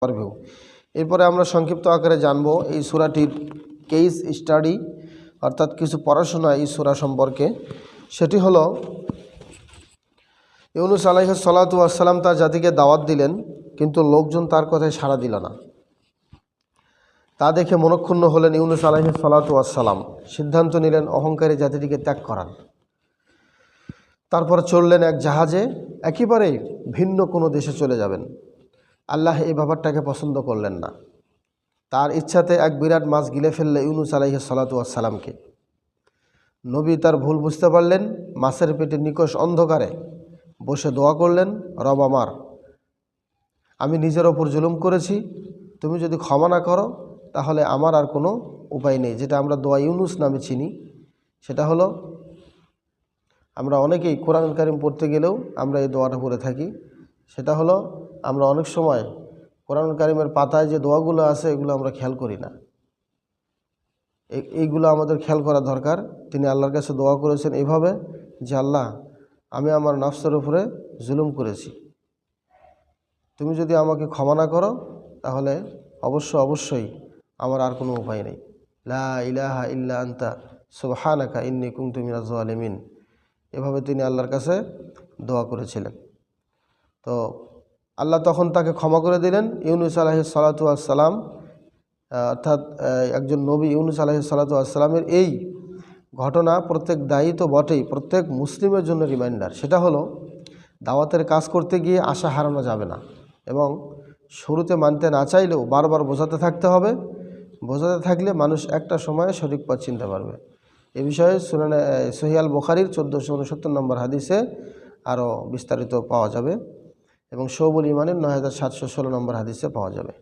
Overview. এরপরে আমরা সংক্ষিপ্ত আকারে জানব এই সূরাটির কেস স্টাডি, অর্থাৎ কিছু পড়াশোনা এই সূরা সম্পর্কে। সেটি হলো, ইউনূস আলাইহিস সালাতু ওয়াস সালাম তার জাতিকে দাওয়াত দিলেন, কিন্তু লোকজন তার কথায় সাড়া দিল না। তা দেখে মনক্ষুণ্ণ হলেন ইউনূস আলাইহিস সালাতু ওয়াস সালাম। সিদ্ধান্ত নিলেন অহংকারী জাতিটিকে ত্যাগ করার। তারপর চললেন এক জাহাজে, একেবারে ভিন্ন কোনো দেশে চলে যাবেন। আল্লাহ এই ব্যাপারটাকে পছন্দ করলেন না। তার ইচ্ছাতে এক বিরাট মাছ গিলে ফেললে ইউনূস আলাইহিস সালাতু ওয়াস সালামকে। নবী তার ভুল বুঝতে পারলেন, মাছের পেটে নিকষ অন্ধকারে বসে দোয়া করলেন, রব আমার, আমি নিজের ওপর জুলুম করেছি, তুমি যদি ক্ষমা না করো তাহলে আমার আর কোনো উপায় নেই। যেটা আমরা দোয়া ইউনূস নামে চিনি, সেটা হলো, আমরা অনেকেই কোরআন কারীম পড়তে গেলেও আমরা এই দোয়াটা পড়ে থাকি। সেটা হলো, আমরা অনেক সময় কোরআন কারীমের পাতায় যে দোয়াগুলো আছে এগুলো আমরা খেয়াল করি না। এইগুলো আমাদের খেয়াল করা দরকার। তিনি আল্লাহর কাছে দোয়া করেছেন এইভাবে যে, আল্লাহ, আমি আমার নফসের উপরে জুলুম করেছি, তুমি যদি আমাকে ক্ষমা না করো তাহলে অবশ্যই আমার আর কোনো উপায় নেই। লা ইলাহা ইল্লা আনতা সুবহানাকা ইন্নী কুনতু মিনাজ জালিমিন। এভাবে তিনি আল্লাহর কাছে দোয়া করেছিলেন। তো আল্লাহ তখন তাকে ক্ষমা করে দিলেন। ইউনূস আলাইহিস সালাতু ওয়াস সালাম, অর্থাৎ একজন নবী ইউনূস আলাইহিস সালাতু ওয়াস সালামের এই ঘটনা প্রত্যেক দায়ী তো বটেই, প্রত্যেক মুসলিমের জন্য রিমাইন্ডার। সেটা হলো, দাওয়াতের কাজ করতে গিয়ে আশা হারানো যাবে না, এবং শুরুতে মানতে না চাইলেও বারবার বোঝাতে থাকতে হবে। বোঝাতে থাকলে মানুষ একটা সময়ে সঠিক পথ চিনতে পারবে। এ বিষয়ে সুনানে সহিহ আল বুখারীর 1469 নম্বর হাদিসে আরও বিস্তারিত পাওয়া যাবে, এবং শোবুল ইমানের 9716 নম্বর হাদিসে পাওয়া যাবে।